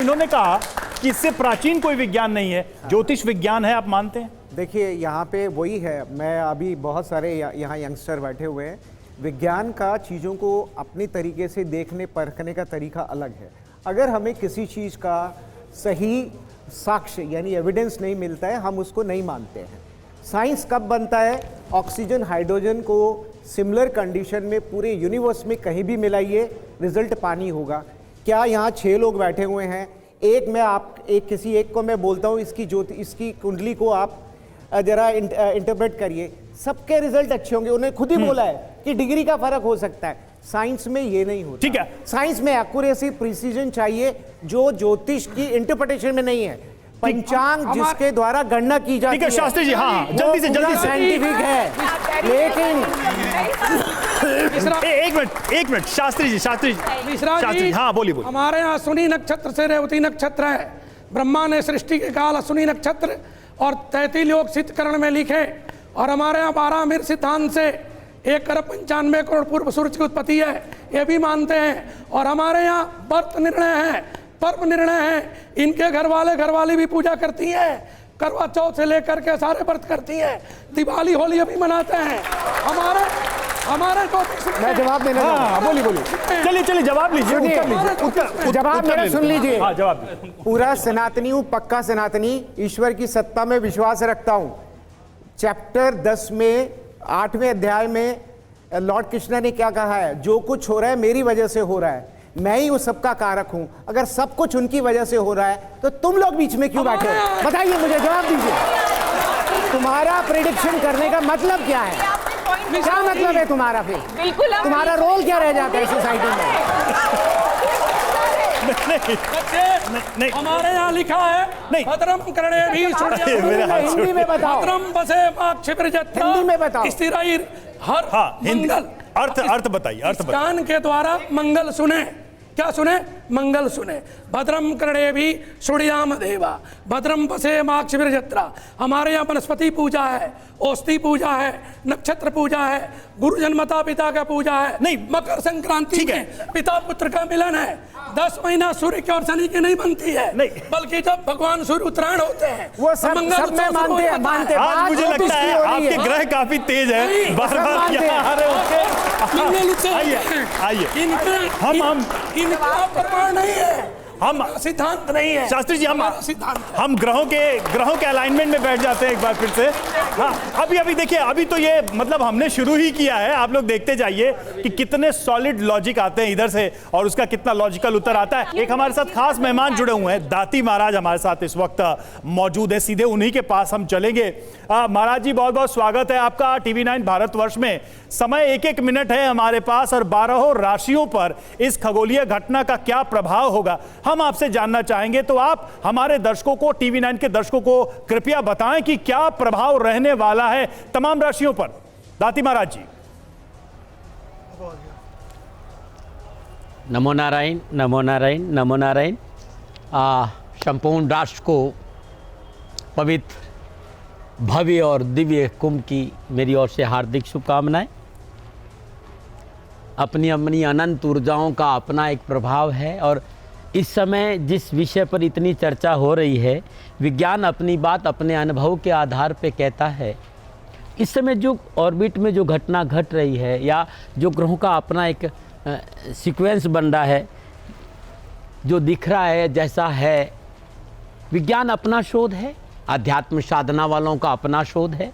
इन्होंने कहा कि इससे प्राचीन कोई विज्ञान नहीं है, ज्योतिष विज्ञान है, आप मानते हैं? देखिए यहाँ पे वही है, मैं अभी बहुत सारे यहाँ यंगस्टर बैठे हुए हैं। विज्ञान का चीज़ों को अपनी तरीके से देखने परखने का तरीका अलग है। अगर हमें किसी चीज़ का सही साक्ष्य यानी एविडेंस नहीं मिलता है, हम उसको नहीं मानते हैं। साइंस कब बनता है? ऑक्सीजन हाइड्रोजन को सिमिलर कंडीशन में पूरे यूनिवर्स में कहीं भी मिलाइए, रिजल्ट पानी होगा। क्या यहाँ 6 लोग बैठे हुए हैं, किसी एक को मैं बोलता हूँ इसकी कुंडली को आप जरा इंटरप्रेट करिए, सबके रिजल्ट अच्छे होंगे। उन्होंने खुद ही बोला है कि डिग्री का फर्क हो सकता है। साइंस में ये नहीं होता। ठीक है, साइंस में एक्यूरेसी, प्रिसीजन चाहिए, जो ज्योतिष की इंटरप्रिटेशन में नहीं है। पंचांग जिसके द्वारा गणना की जाती है। ठीक है शास्त्री जी, हाँ जल्दी से साइंटिफिक है, लेकिन एक मिनट शास्त्री जी, हाँ बोलिए। हमारे यहाँ अश्विनी नक्षत्र से रेवती नक्षत्र है। ब्रह्मा ने सृष्टि के काल अश्विनी नक्षत्र और 33 योग सिद्ध करण में लिखे, और हमारे यहाँ 12 अमीर सिद्धांत से 1,95 करोड़ पूर्व सूर्य की उत्पत्ति है, ये भी मानते हैं। और हमारे यहाँ व्रत निर्णय है, पर्व निर्णय है। इनके घरवाली भी पूजा करती है, करवा चौथ से लेकर के सारे व्रत करती है, दिवाली होली भी मनाते हैं। हमारे मैं जवाब देना, बोलिए चलिए जवाब लीजिए, जवाब मेरा सुन लीजिए। हाँ जवाब। पूरा सनातनी हूँ, पक्का सनातनी, ईश्वर की सत्ता में विश्वास रखता हूँ। चैप्टर 10 में 8वें अध्याय में लॉर्ड कृष्ण ने क्या कहा है? जो कुछ हो रहा है मेरी वजह से हो रहा है, मैं ही उस सबका कारक हूं। अगर सब कुछ उनकी वजह से हो रहा है तो तुम लोग बीच में क्यों बैठे हो? बताइए, मुझे जवाब दीजिए। तुम्हारा प्रेडिक्शन करने का मतलब क्या है? क्या मतलब है तुम्हारा? फिर बिल्कुल तुम्हारा रोल क्या रह जाता है सोसाइटी में? नहीं, हमारे यहाँ लिखा है, नहीं भद्रम कर्णे भी हिंदी में बताओ। भद्रम बसे हिंदी में बताओ। स्थिराइर हर मंगल। अर्थ बताइए। कान के द्वारा मंगल सुने, क्या सुने? मंगल सुने। भद्रम कर्णे भी सूर्याम देवा, भद्रम बसे माक्षिभिर्जत्रा। हमारे यहाँ वनस्पति पूजा है, औषधि पूजा है, नक्षत्र पूजा है, गुरुजन माता पिता का पूजा है। नहीं, मकर संक्रांति में पिता पुत्र का मिलन है। 10 महीना सूर्य की और शनि की नहीं बनती है, नहीं, बल्कि जब भगवान सूर्य उत्तरायण होते हैं वो सब में मानते हैं। आज मुझे लगता है आपके ग्रह काफी तेज है, बार-बार यहाँ आ रहे होते। आइए इनका प्रमाण नहीं है, हम सिद्धांत नहीं है शास्त्री जी। हम ग्रहों के अलाइनमेंट में बैठ जाते हैं एक बार फिर से। हाँ, अभी देखिए, अभी तो ये मतलब हमने शुरू ही किया है। आप लोग देखते जाइए कि कितने सॉलिड लॉजिक आते हैं इधर से और उसका कितना लॉजिकल उत्तर आता है। एक हमारे साथ खास मेहमान जुड़े हुए हैं, दाती महाराज हमारे साथ इस वक्त मौजूद है। सीधे उन्हीं के पास हम चलेंगे। महाराज जी, बहुत बहुत स्वागत है आपका TV9 भारतवर्ष में। समय 1-1 मिनट है हमारे पास और 12 राशियों पर इस खगोलीय घटना का क्या प्रभाव होगा हम आपसे जानना चाहेंगे। तो आप हमारे दर्शकों को, TV9 के दर्शकों को कृपया बताएं कि क्या प्रभाव रहने वाला है तमाम राशियों पर। दाती महाराज जी। नमो नारायण, नमो नारायण, नमो नारायण। संपूर्ण राष्ट्र को पवित्र भव्य और दिव्य कुंभ की मेरी ओर से हार्दिक शुभकामनाएं। अपनी अपनी अनंत ऊर्जाओं का अपना एक प्रभाव है, और इस समय जिस विषय पर इतनी चर्चा हो रही है, विज्ञान अपनी बात अपने अनुभव के आधार पे कहता है। इस समय जो ऑर्बिट में जो घटना घट रही है, या जो ग्रहों का अपना एक सीक्वेंस बन रहा है, जो दिख रहा है जैसा है, विज्ञान अपना शोध है, आध्यात्म साधना वालों का अपना शोध है।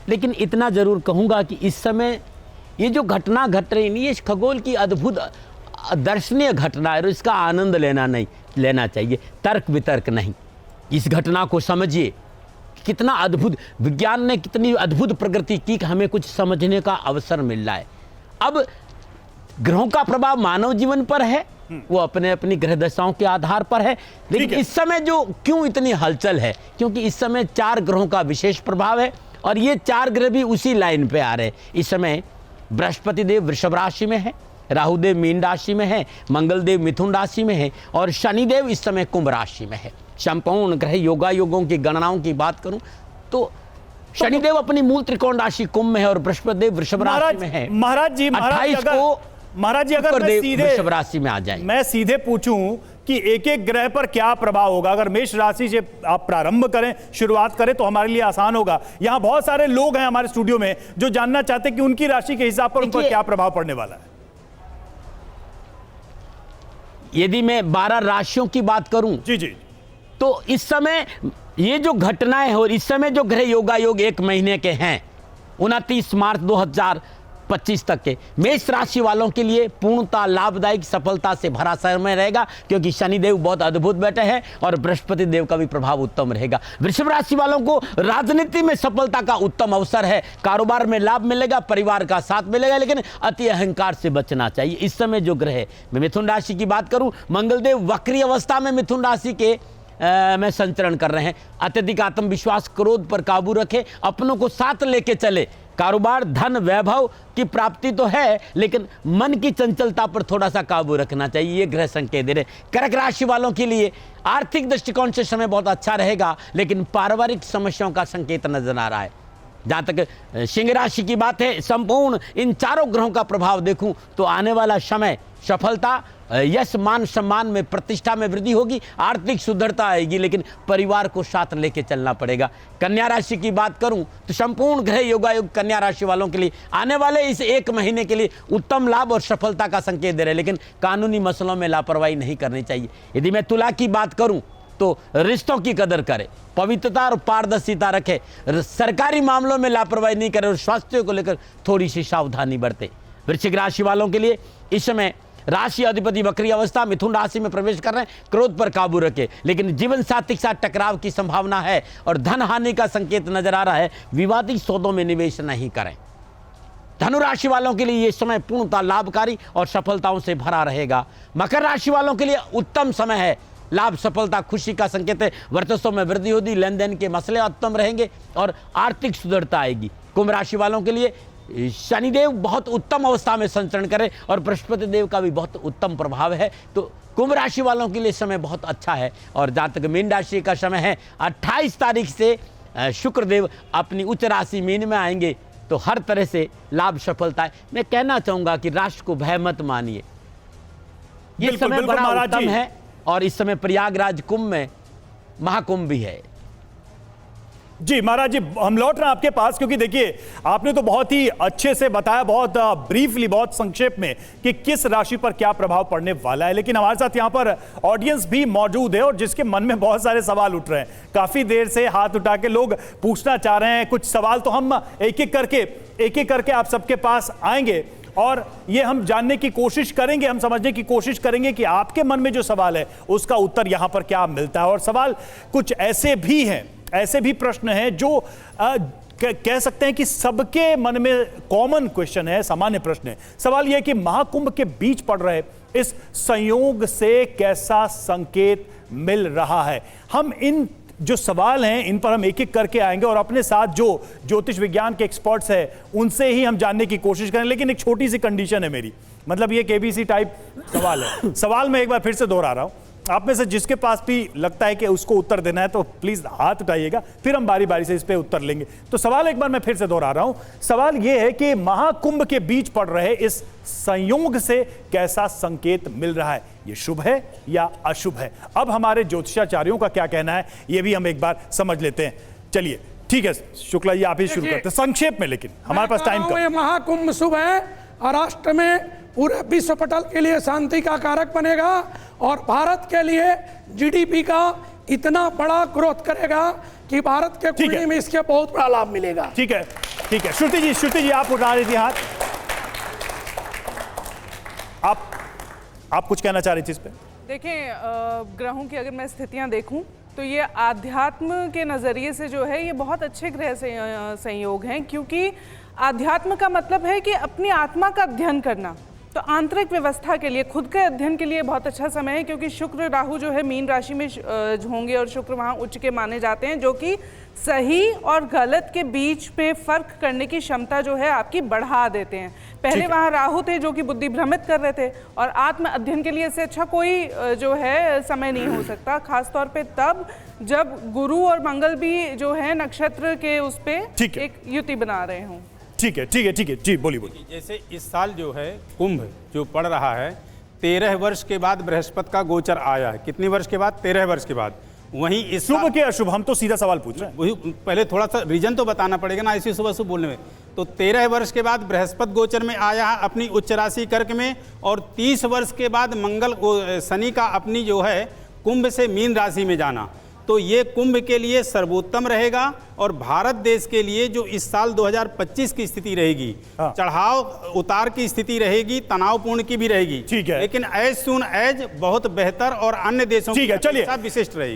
लेकिन इतना ज़रूर कहूँगा कि इस समय ये जो घटना घट रही नहीं, ये खगोल की अद्भुत दर्शनीय घटना है और इसका आनंद लेना चाहिए, तर्क वितर्क नहीं। इस घटना को समझिए, कितना अद्भुत विज्ञान ने कितनी अद्भुत प्रगति की कि हमें कुछ समझने का अवसर मिल रहा है। अब ग्रहों का प्रभाव मानव जीवन पर है, वो अपने अपनी ग्रह दशाओं के आधार पर है। लेकिन इस समय जो क्यों इतनी हलचल है, क्योंकि इस समय 4 ग्रहों का विशेष प्रभाव है और ये 4 ग्रह भी उसी लाइन पे आ रहे हैं। इस समय बृहस्पति देव वृषभ राशि में है, राहु देव मीन राशि में है, मंगल देव मिथुन राशि में है और शनि देव इस समय कुंभ राशि में है। संपूर्ण ग्रह योगों की गणनाओं की बात करूं तो शनिदेव अपनी मूल त्रिकोण राशि कुंभ में है और बृहस्पति देव वृषभ राशि में है। महाराज जी, 28 को महाराज जी, अगर मैं सीधे वृषभ राशि में आ जाए, मैं सीधे पूछूं कि एक एक ग्रह पर क्या प्रभाव होगा। अगर मेष राशि से आप प्रारंभ करें, शुरुआत करें तो हमारे लिए आसान होगा। यहां बहुत सारे लोग हैं हमारे स्टूडियो में जो जानना चाहते हैं कि उनकी राशि के हिसाब पर उन पर क्या प्रभाव पड़ने वाला है। यदि मैं 12 राशियों की बात करूं जी जी, तो इस समय ये जो घटनाएं हो, इस समय जो ग्रह योगायोग 1 महीने के हैं 29 मार्च 2025 तक के मेष राशि वालों के लिए पूर्णतः लाभदायक, सफलता से भरा समय रहेगा, क्योंकि शनिदेव बहुत अद्भुत बैठे हैं और बृहस्पति देव का भी प्रभाव उत्तम रहेगा। वृषभ राशि वालों को राजनीति में सफलता का उत्तम अवसर है, कारोबार में लाभ मिलेगा, परिवार का साथ मिलेगा, लेकिन अति अहंकार से बचना चाहिए। इस समय जो ग्रह है, मैं मिथुन राशि की बात करूं, मंगलदेव वक्री अवस्था में मिथुन राशि के में संचरण कर रहे हैं। अत्यधिक आत्मविश्वास, क्रोध पर काबू रखें, अपनों को साथ लेके चले। कारोबार, धन, वैभव की प्राप्ति तो है, लेकिन मन की चंचलता पर थोड़ा सा काबू रखना चाहिए, ये ग्रह संकेत दे रहे। कर्क राशि वालों के लिए आर्थिक दृष्टिकोण से समय बहुत अच्छा रहेगा, लेकिन पारिवारिक समस्याओं का संकेत नजर आ रहा है। जहाँ तक सिंह राशि की बात है, संपूर्ण इन चारों ग्रहों का प्रभाव देखूं तो आने वाला समय सफलता, यश, मान सम्मान में, प्रतिष्ठा में वृद्धि होगी, आर्थिक सुदृढ़ता आएगी, लेकिन परिवार को साथ लेके चलना पड़ेगा। कन्या राशि की बात करूं तो संपूर्ण ग्रह योगायोग कन्या राशि वालों के लिए आने वाले इस 1 महीने के लिए उत्तम लाभ और सफलता का संकेत दे रहे हैं, लेकिन कानूनी मसलों में लापरवाही नहीं करनी चाहिए। यदि मैं तुला की बात करूं तो रिश्तों की कदर करें, पवित्रता और पारदर्शिता रखें, सरकारी मामलों में लापरवाही नहीं करें और स्वास्थ्य को लेकर थोड़ी सी सावधानी बरतें। वृश्चिक राशि वालों के लिए इस समय राशि अधिपति वक्री अवस्था मिथुन राशि में प्रवेश कर रहे हैं, क्रोध पर काबू रखें, लेकिन जीवन साथी के साथ टकराव की संभावना है और धन हानि का संकेत नजर आ रहा है। विवादित सौदों में निवेश नहीं करें। धनु राशि वालों के लिए यह समय पूर्णतः लाभकारी और सफलताओं से भरा रहेगा। मकर राशि वालों के लिए उत्तम समय है, लाभ, सफलता, खुशी का संकेत है। वर्चस्व में वृद्धि होगी, लेन देन के मसले उत्तम रहेंगे और आर्थिक सुदृढ़ता आएगी। कुंभ राशि वालों के लिए शनिदेव बहुत उत्तम अवस्था में संचरण करें और बृहस्पति देव का भी बहुत उत्तम प्रभाव है, तो कुंभ राशि वालों के लिए समय बहुत अच्छा है। और जहाँ तक मीन राशि का समय है, 28 तारीख से शुक्रदेव अपनी उच्च राशि मीन में आएंगे, तो हर तरह से लाभ, सफलता है। मैं कहना चाहूँगा कि राष्ट्र को भय मत मानिए, ये समय बड़ा उत्तम है। और इस समय प्रयागराज कुंभ में महाकुंभ भी है। जी महाराज जी, हम लौट रहे हैं आपके पास, क्योंकि देखिए आपने तो बहुत ही अच्छे से बताया, बहुत ब्रीफली, बहुत संक्षेप में कि किस राशि पर क्या प्रभाव पड़ने वाला है, लेकिन हमारे साथ यहाँ पर ऑडियंस भी मौजूद है और जिसके मन में बहुत सारे सवाल उठ रहे हैं। काफी देर से हाथ उठा के लोग पूछना चाह रहे हैं कुछ सवाल, तो हम एक एक करके आप सबके पास आएंगे और ये हम जानने की कोशिश करेंगे, हम समझने की कोशिश करेंगे कि आपके मन में जो सवाल है उसका उत्तर यहाँ पर क्या मिलता है। और सवाल कुछ ऐसे भी हैं, ऐसे भी प्रश्न हैं जो कह सकते हैं कि सबके मन में कॉमन क्वेश्चन है, सामान्य प्रश्न है। सवाल यह कि महाकुंभ के बीच पड़ रहे इस संयोग से कैसा संकेत मिल रहा है। हम इन जो सवाल हैं इन पर हम एक एक करके आएंगे और अपने साथ जो ज्योतिष विज्ञान के एक्सपर्ट्स हैं उनसे ही हम जानने की कोशिश करें, लेकिन एक छोटी सी कंडीशन है मेरी, मतलब ये केबीसी टाइप सवाल है। सवाल मैं एक बार फिर से दोहरा रहा हूं, आप में से जिसके पास भी लगता है कि उसको उत्तर देना है तो प्लीज हाथ उठाइएगा, फिर हम बारी बारी से इस पे उत्तर लेंगे। तो सवाल एक बार मैं फिर से दोहरा रहा हूं, सवाल यह है कि महाकुंभ के बीच पड़ रहे इस संयोग से कैसा संकेत मिल रहा है, ये शुभ है या अशुभ है। अब हमारे ज्योतिषाचार्यों का क्या कहना है ये भी हम एक बार समझ लेते हैं। चलिए ठीक है शुक्ला जी, आप ही शुरू करते हैं संक्षेप में, लेकिन हमारे पास टाइम कम। महाकुंभ शुभ है और राष्ट्र में पूरे विश्व पटल के लिए शांति का कारक बनेगा और भारत के लिए जीडीपी का इतना बड़ा ग्रोथ करेगा कि भारत के कुंडली में इसके बहुत बड़ा लाभ मिलेगा। ठीक है ठीक है। श्रुति जी आप उठा रही थी हाथ, आप कुछ कहना चाह रही थी इस पे? देखिए ग्रहों की अगर मैं स्थितियां देखूं तो ये आध्यात्म के नज़रिए से जो है ये बहुत अच्छे ग्रह संयोग हैं, क्योंकि आध्यात्म का मतलब है कि अपनी आत्मा का अध्ययन करना, तो आंतरिक व्यवस्था के लिए, खुद के अध्ययन के लिए बहुत अच्छा समय है, क्योंकि शुक्र राहु जो है मीन राशि में होंगे और शुक्र वहाँ उच्च के माने जाते हैं, जो कि सही और गलत के बीच पे फर्क करने की क्षमता जो है आपकी बढ़ा देते हैं। पहले वहाँ राहु थे जो कि बुद्धि भ्रमित कर रहे थे, और आत्म अध्ययन के लिए इससे अच्छा कोई जो है समय नहीं हो सकता, खासतौर पे तब जब गुरु और मंगल भी जो है नक्षत्र के उस पे एक युति बना रहे हों। ठीक है जी बोलिए। जैसे इस साल जो है कुंभ जो पड़ रहा है 13 वर्ष के बाद बृहस्पति का गोचर आया है। कितने वर्ष के बाद? 13 वर्ष के बाद। वहीं इस शुभ के अशुभ, हम तो सीधा सवाल पूछ रहे हैं। वही पहले थोड़ा सा रीजन तो बताना पड़ेगा ना, ऐसी सुबह सुबह बोलने में। तो 13 वर्ष के बाद बृहस्पति गोचर में आया है अपनी उच्च राशि कर्क में, और 30 वर्ष के बाद शनि का अपनी जो है कुंभ से मीन राशि में जाना। तो ये कुंभ के लिए सर्वोत्तम रहेगा, और भारत देश के लिए जो इस साल 2025 की स्थिति रहेगी, चढ़ाव उतार की स्थिति रहेगी, तनावपूर्ण की भी रहेगी, ठीक है, लेकिन एज सून एज बहुत बेहतर और अन्य देशों ठीक है, चलिए विशिष्ट रहेगी।